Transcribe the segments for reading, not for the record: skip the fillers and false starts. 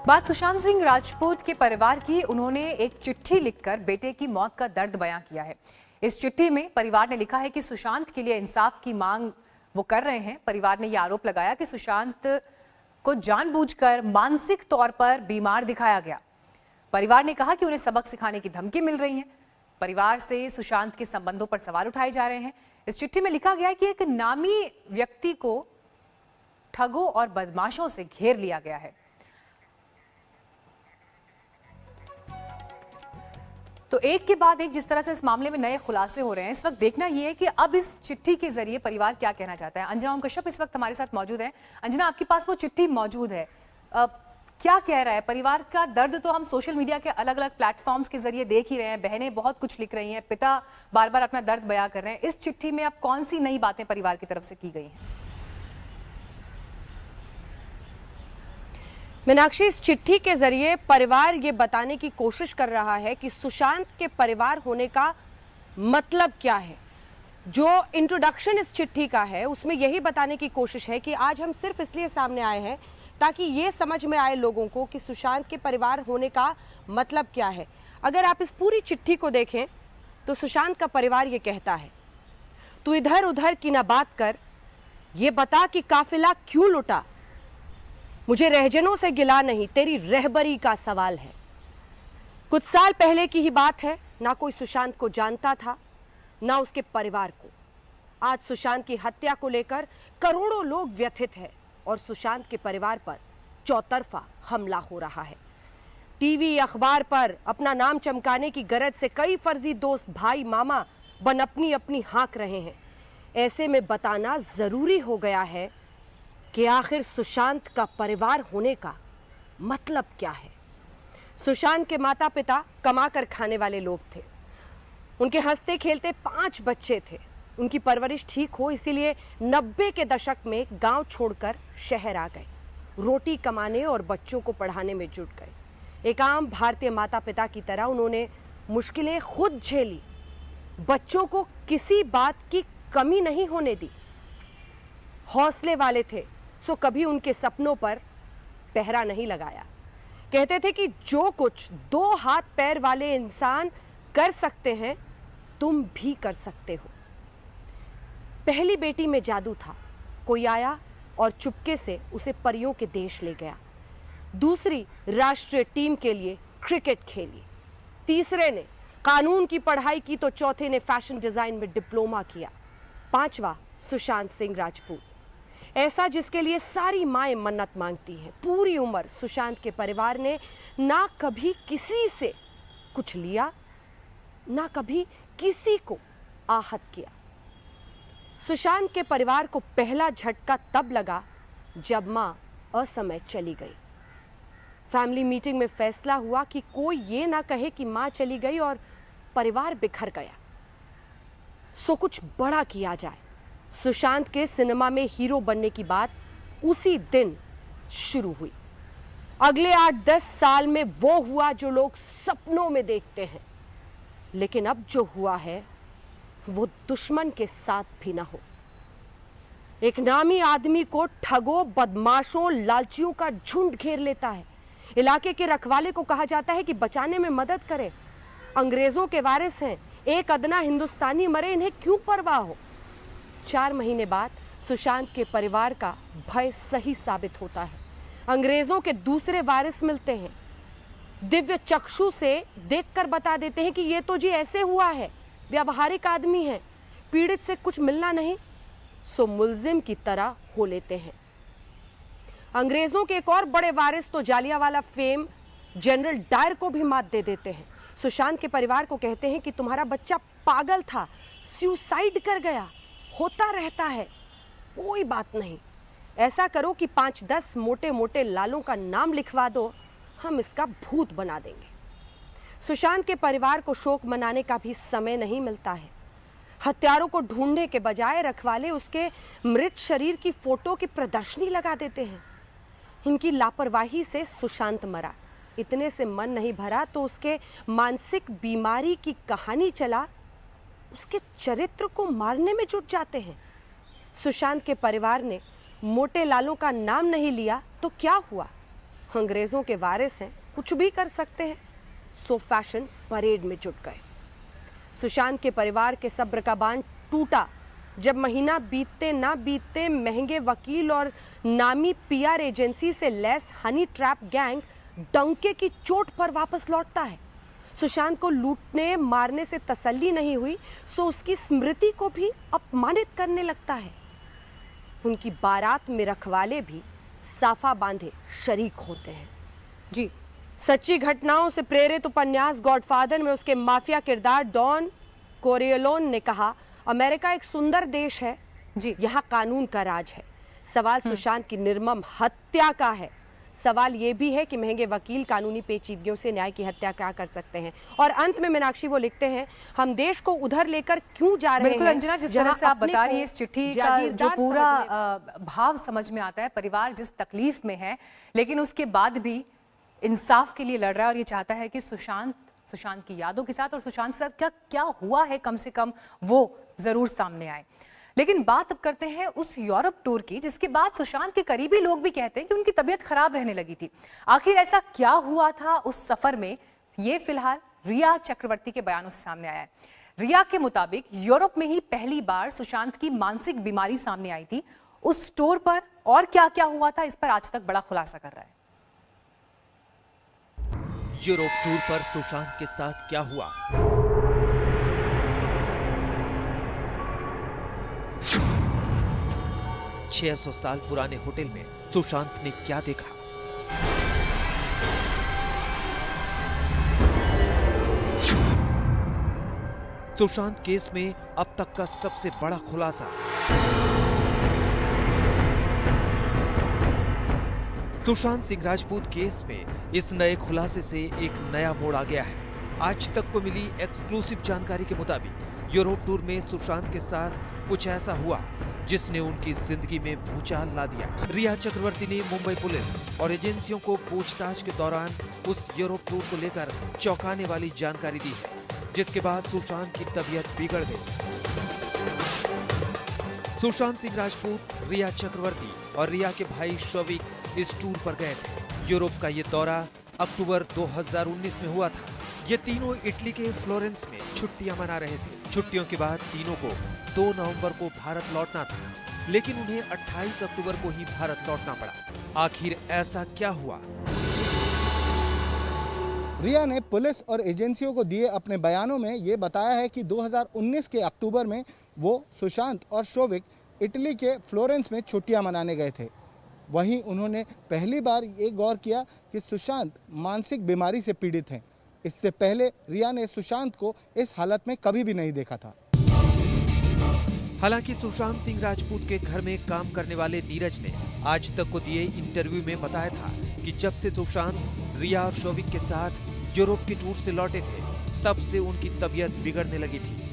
बात सुशांत सिंह राजपूत के परिवार की। उन्होंने एक चिट्ठी लिखकर बेटे की मौत का दर्द बयां किया है। इस चिट्ठी में परिवार ने लिखा है कि सुशांत के लिए इंसाफ की मांग वो कर रहे हैं। परिवार ने यह आरोप लगाया कि सुशांत को जानबूझकर मानसिक तौर पर बीमार दिखाया गया। परिवार ने कहा कि उन्हें सबक सिखाने की धमकी मिल रही है। परिवार से सुशांत के संबंधों पर सवाल उठाए जा रहे हैं। इस चिट्ठी में लिखा गया है कि एक नामी व्यक्ति को ठगों और बदमाशों से घेर लिया गया है। तो एक के बाद एक जिस तरह से इस मामले में नए खुलासे हो रहे हैं, इस वक्त देखना यह है कि अब इस चिट्ठी के जरिए परिवार क्या कहना चाहता है। अंजना ओम कश्यप इस वक्त हमारे साथ मौजूद है। अंजना, आपके पास वो चिट्ठी मौजूद है, क्या कह रहा है परिवार का दर्द? तो हम सोशल मीडिया के अलग अलग प्लेटफॉर्म्स के जरिए देख ही रहे हैं, बहनें बहुत कुछ लिख रही हैं, पिता बार बार अपना दर्द बयां कर रहे हैं। इस चिट्ठी में अब कौन सी नई बातें परिवार की तरफ से की गई हैं? मीनाक्षी, इस चिट्ठी के जरिए परिवार ये बताने की कोशिश कर रहा है कि सुशांत के परिवार होने का मतलब क्या है। जो इंट्रोडक्शन इस चिट्ठी का है उसमें यही बताने की कोशिश है कि आज हम सिर्फ इसलिए सामने आए हैं ताकि ये समझ में आए लोगों को कि सुशांत के परिवार होने का मतलब क्या है। अगर आप इस पूरी चिट्ठी को देखें तो सुशांत का परिवार ये कहता है, तू इधर उधर की ना बात कर, ये बता कि काफिला क्यों लुटा। मुझे रहजनों से गिला नहीं, तेरी रहबरी का सवाल है। कुछ साल पहले की ही बात है, ना कोई सुशांत को जानता था ना उसके परिवार को। आज सुशांत की हत्या को लेकर करोड़ों लोग व्यथित हैं और सुशांत के परिवार पर चौतरफा हमला हो रहा है। टीवी अखबार पर अपना नाम चमकाने की गरज से कई फर्जी दोस्त भाई मामा बन अपनी अपनी हाँक रहे हैं। ऐसे में बताना जरूरी हो गया है कि आखिर सुशांत का परिवार होने का मतलब क्या है। सुशांत के माता पिता कमा कर खाने वाले लोग थे। उनके हंसते खेलते 5 बच्चे थे। उनकी परवरिश ठीक हो इसीलिए 90 के दशक में गांव छोड़कर शहर आ गए। रोटी कमाने और बच्चों को पढ़ाने में जुट गए। एक आम भारतीय माता पिता की तरह उन्होंने मुश्किलें खुद झेली, बच्चों को किसी बात की कमी नहीं होने दी। हौसले वाले थे सो कभी उनके सपनों पर पहरा नहीं लगाया। कहते थे कि जो कुछ 2 हाथ पैर वाले इंसान कर सकते हैं तुम भी कर सकते हो। पहली बेटी में जादू था, कोई आया और चुपके से उसे परियों के देश ले गया। दूसरी राष्ट्रीय टीम के लिए क्रिकेट खेली। तीसरे ने कानून की पढ़ाई की तो चौथे ने फैशन डिजाइन में डिप्लोमा किया। 5वां सुशांत सिंह राजपूत, ऐसा जिसके लिए सारी माएं मन्नत मांगती हैं। पूरी उम्र सुशांत के परिवार ने ना कभी किसी से कुछ लिया ना कभी किसी को आहत किया। सुशांत के परिवार को पहला झटका तब लगा जब मां असमय चली गई। फैमिली मीटिंग में फैसला हुआ कि कोई ये ना कहे कि मां चली गई और परिवार बिखर गया, सो कुछ बड़ा किया जाए। सुशांत के सिनेमा में हीरो बनने की बात उसी दिन शुरू हुई। अगले 8-10 साल में वो हुआ जो लोग सपनों में देखते हैं, लेकिन अब जो हुआ है वो दुश्मन के साथ भी ना हो। एक नामी आदमी को ठगों, बदमाशों, लालचियों का झुंड घेर लेता है। इलाके के रखवाले को कहा जाता है कि बचाने में मदद करे। अंग्रेजों के वारिस हैं, एक अदना हिंदुस्तानी मरे, इन्हें क्यों परवाह हो। 4 महीने बाद सुशांत के परिवार का भय सही साबित होता है। अंग्रेजों के दूसरे वारिस मिलते हैं, दिव्य चक्षु से देखकर बता देते हैं कि ये तो जी ऐसे हुआ है, व्यावहारिक आदमी है, पीड़ित से कुछ मिलना नहीं, सो मुल्जिम की तरह हो लेते हैं। अंग्रेजों के एक और बड़े वारिस तो जालियांवाला फेम जनरल डायर को भी मात दे देते हैं। सुशांत के परिवार को कहते हैं कि तुम्हारा बच्चा पागल था, सुसाइड कर गया, होता रहता है, कोई बात नहीं। ऐसा करो कि 5-10 मोटे मोटे लालों का नाम लिखवा दो, हम इसका भूत बना देंगे। सुशांत के परिवार को शोक मनाने का भी समय नहीं मिलता है। हत्यारों को ढूंढने के बजाय रखवाले उसके मृत शरीर की फोटो की प्रदर्शनी लगा देते हैं। इनकी लापरवाही से सुशांत मरा, इतने से मन नहीं भरा तो उसके मानसिक बीमारी की कहानी चला, उसके चरित्र को मारने में जुट जाते हैं। सुशांत के परिवार ने मोटे लालों का नाम नहीं लिया तो क्या हुआ, अंग्रेजों के वारिस हैं, कुछ भी कर सकते हैं, सो फैशन परेड में जुट गए। सुशांत के परिवार के सब्र का बांध टूटा जब महीना बीतते ना बीतते महंगे वकील और नामी पीआर एजेंसी से लैस हनी ट्रैप गैंग डंके की चोट पर वापस लौटता है। सुशांत को लूटने मारने से तसल्ली नहीं हुई, सो उसकी स्मृति को भी अपमानित करने लगता है। उनकी बारात में रखवाले भी साफा बांधे शरीक होते हैं। जी, सच्ची घटनाओं से प्रेरित उपन्यास गॉडफादर में उसके माफिया किरदार डॉन कोरियोलोन ने कहा, अमेरिका एक सुंदर देश है जी। यहाँ कानून का राज है। सवाल सुशांत की निर्मम हत्या का है। सवाल ये भी है कि महंगे वकील कानूनी पेचीदगियों से न्याय की हत्या क्या कर सकते हैं। और अंत में मीनाक्षी वो लिखते हैं, हम देश को उधर लेकर क्यों जा रहे हैं। बिल्कुल अंजना, जिस तरह से आप बता रही हैं इस चिट्ठी का जो पूरा भाव समझ में आता है। परिवार जिस तकलीफ में है लेकिन उसके बाद भी इंसाफ के लिए लड़ रहा है और ये चाहता है कि सुशांत की यादों के साथ और सुशांत के साथ क्या क्या हुआ है कम से कम वो जरूर सामने आए। लेकिन बात अब करते हैं उस यूरोप टूर की जिसके बाद सुशांत के करीबी लोग भी कहते हैं कि उनकी तबीयत खराब रहने लगी थी। आखिर ऐसा क्या हुआ था उस सफर में, ये फिलहाल रिया चक्रवर्ती के बयानों से सामने आया है। रिया के मुताबिक यूरोप में ही पहली बार सुशांत की मानसिक बीमारी सामने आई थी। उस टूर पर और क्या क्या हुआ था, इस पर आज तक बड़ा खुलासा कर रहा है। यूरोप टूर पर सुशांत के साथ क्या हुआ, छह 600 साल पुराने होटल में सुशांत ने क्या देखा, सुशांत केस में अब तक का सबसे बड़ा खुलासा। सुशांत सिंह राजपूत केस में इस नए खुलासे से एक नया मोड़ आ गया है। आज तक को मिली एक्सक्लूसिव जानकारी के मुताबिक यूरोप टूर में सुशांत के साथ कुछ ऐसा हुआ जिसने उनकी जिंदगी में भूचाल ला दिया। रिया चक्रवर्ती ने मुंबई पुलिस और एजेंसियों को पूछताछ के दौरान उस यूरोप टूर को लेकर चौंकाने वाली जानकारी दी है, जिसके बाद सुशांत की तबीयत बिगड़ गई। सुशांत सिंह राजपूत, रिया चक्रवर्ती और रिया के भाई शौविक इस टूर पर गए थे। यूरोप का ये दौरा अक्टूबर 2019 में हुआ था। ये तीनों इटली के फ्लोरेंस में छुट्टियां मना रहे थे। छुट्टियों के बाद तीनों को 2 नवंबर को भारत लौटना था, लेकिन उन्हें 28 अक्टूबर को ही भारत लौटना पड़ा। आखिर ऐसा क्या हुआ? रिया ने पुलिस और एजेंसियों को दिए अपने बयानों में ये बताया है कि 2019 के अक्टूबर में वो सुशांत और शौविक इटली के फ्लोरेंस में छुट्टियां मनाने गए थे। वहीं उन्होंने पहली बार ये गौर किया कि सुशांत मानसिक बीमारी से पीड़ित हैं। इससे पहले रिया ने सुशांत को इस हालत में कभी भी नहीं देखा था। हालांकि सुशांत सिंह राजपूत के घर में काम करने वाले नीरज ने आज तक को दिए इंटरव्यू में बताया था कि जब से सुशांत रिया और शौविक के साथ यूरोप के टूर से लौटे थे, तब से उनकी तबीयत बिगड़ने लगी थी।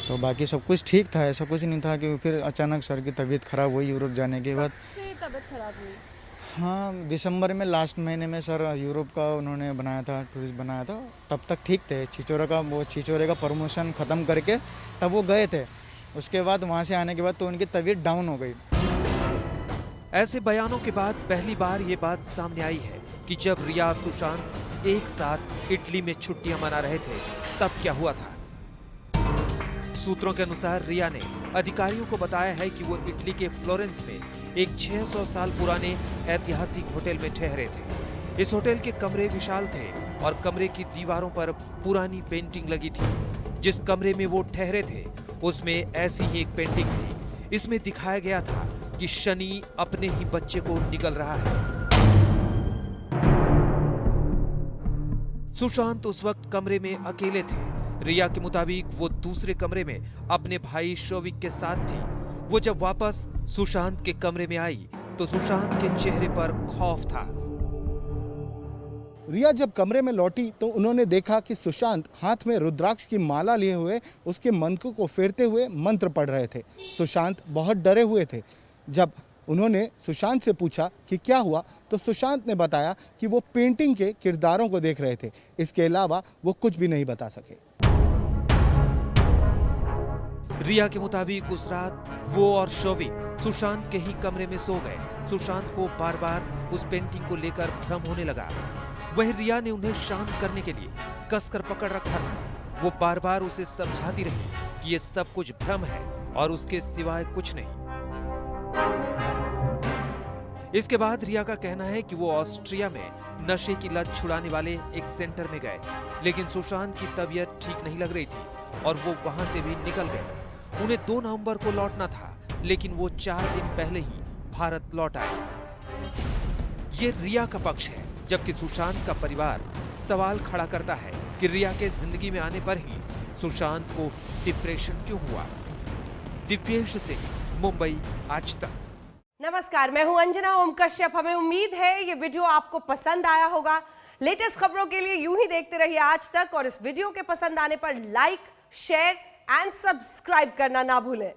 तो बाकी सब कुछ ठीक था, ऐसा कुछ नहीं था कि फिर अचानक सर की तबीयत खराब हुई यूरोप जाने के बाद। तबीयत खराब हुई? हाँ, दिसंबर में लास्ट महीने में सर यूरोप का उन्होंने बनाया था, टूरिस्ट बनाया था। तब तक ठीक थे। छिचोरे का प्रमोशन ख़त्म करके तब वो गए थे। उसके बाद वहाँ से आने के बाद तो उनकी तबीयत डाउन हो गई। ऐसे बयानों के बाद पहली बार ये बात सामने आई है कि जब रिया और सुशांत एक साथ इटली में छुट्टियां मना रहे थे, तब क्या हुआ था। सूत्रों के अनुसार रिया ने अधिकारियों को बताया है कि वो इटली के फ्लोरेंस में एक 600 साल पुराने ऐतिहासिक होटल में ठहरे थे। इस होटल के कमरे विशाल थे और कमरे की दीवारों पर पुरानी पेंटिंग लगी थी। जिस कमरे में वो ठहरे थे उसमें ऐसी ही एक पेंटिंग थी। इसमें दिखाया गया था कि शनि अपने ही बच्चे को निगल रहा है। सुशांत उस वक्त कमरे में अकेले थे। रिया के मुताबिक वो दूसरे कमरे में अपने भाई शौविक के साथ थी। वो जब वापस सुशांत के कमरे में आई तो सुशांत के चेहरे पर खौफ था। रिया जब कमरे में लौटी तो उन्होंने देखा कि सुशांत हाथ में रुद्राक्ष की माला लिए हुए उसके मनकों को फेरते हुए मंत्र पढ़ रहे थे। सुशांत बहुत डरे हुए थे। जब उन्होंने सुशांत से पूछा कि क्या हुआ तो सुशांत ने बताया कि वो पेंटिंग के किरदारों को देख रहे थे। इसके अलावा वो कुछ भी नहीं बता सके। रिया के मुताबिक उस रात वो और शौविक सुशांत के ही कमरे में सो गए। सुशांत को बार बार उस पेंटिंग को लेकर भ्रम होने लगा। वह रिया ने उन्हें शांत करने के लिए कसकर पकड़ रखा था। वो बार बार उसे समझाती रही कि ये सब कुछ भ्रम है और उसके सिवाय कुछ नहीं। इसके बाद रिया का कहना है कि वो ऑस्ट्रिया में नशे की लत छुड़ाने वाले एक सेंटर में गए, लेकिन सुशांत की तबीयत ठीक नहीं लग रही थी और वो वहां से भी निकल गए। उन्हें 2 नवंबर को लौटना था, लेकिन वो 4 दिन पहले ही भारत लौट आए। ये रिया का पक्ष है, जबकि सुशांत का परिवार सवाल खड़ा करता है कि रिया के जिंदगी में आने पर ही सुशांत को डिप्रेशन क्यों हुआ। दिव्येश सिंह, मुंबई, आज तक। नमस्कार, मैं हूं अंजना ओम कश्यप। हमें उम्मीद है ये वीडियो आपको पसंद आया होगा। लेटेस्ट खबरों के लिए यूं ही देखते रहिए आज तक और इस वीडियो के पसंद आने पर लाइक, शेयर एंड सब्सक्राइब करना ना भूलें।